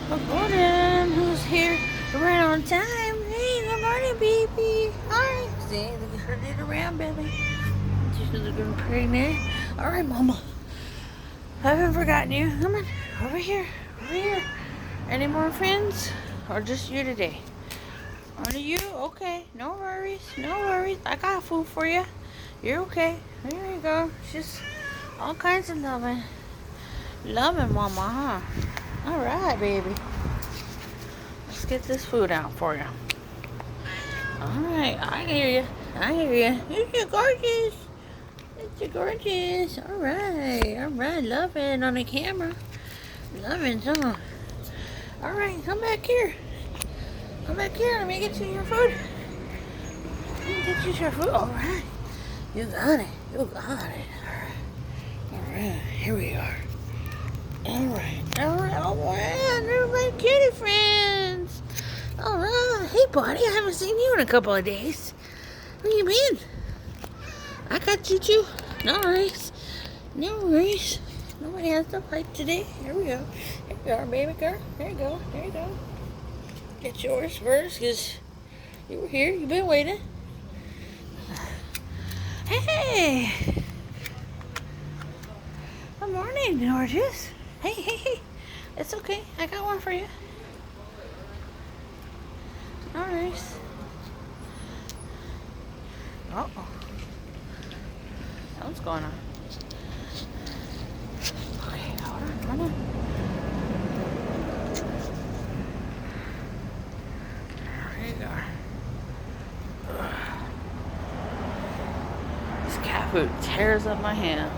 Good morning. Who's here right on time? Hey, good morning, baby. Hi. See, look at her little round belly. She's looking pregnant. All right, Mama. I haven't forgotten you. Come on, over here. Over here. Any more friends? Or just you today? Only you? Okay. No worries. No worries. I got food for you. You're okay. There you go. Just all kinds of loving. Loving, Mama, huh? All right, baby. Let's get this food out for you. Alright, I hear you. I hear you. You're gorgeous. You're gorgeous. Alright. Loving on the camera. Loving, huh? Alright, come back here. Come back here. Let me get you your food. Let me get you your food. Alright. You got it. You got it. Alright, here we are. Alright. Oh, man. They're my kitty friends. Alright. Hey, buddy. I haven't seen you in a couple of days. Where you been? I got you too. No worries. No worries. Nobody has to fight today. Here we go. Here you are, baby girl. There you go. There you go. Get yours first, because you were here. You've been waiting. Hey! Good morning, gorgeous. Hey. It's okay. I got one for you. No worries. Uh-oh. What's going on? Okay, hold on. Come on. There you go. This cat food tears up my hand.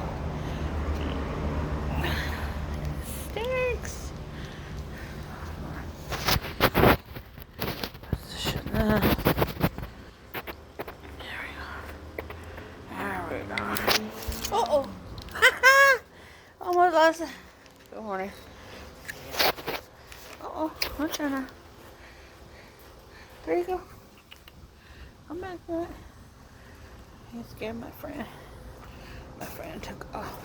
Stinks. Position that. There we go. Uh-oh. Almost lost it. Good morning. Uh-oh. I'm trying to... There you go. Come back, boy. He scared my friend. My friend took off.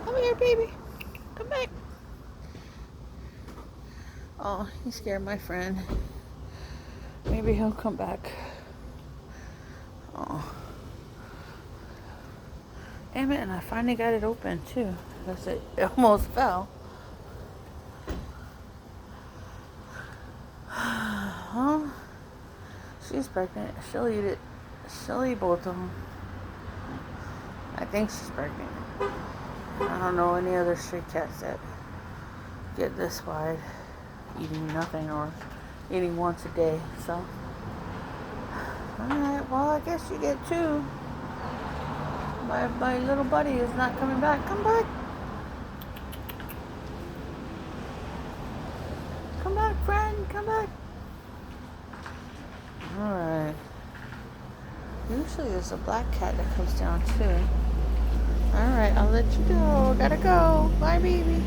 Come here, baby. Come back. Oh, he scared my friend. Maybe he'll come back. Oh. Damn it, and I finally got it open too. Because it almost fell. Huh? She's pregnant. She'll eat it. She'll eat both of them. I think she's pregnant. I don't know any other stray cats that get this wide, eating nothing or eating once a day. So, alright, well, I guess you get two. My little buddy is not coming back. Come back. Come back, friend. Come back. Alright. Usually there's a black cat that comes down too. Alright, I'll let you go. Gotta go. Bye, baby.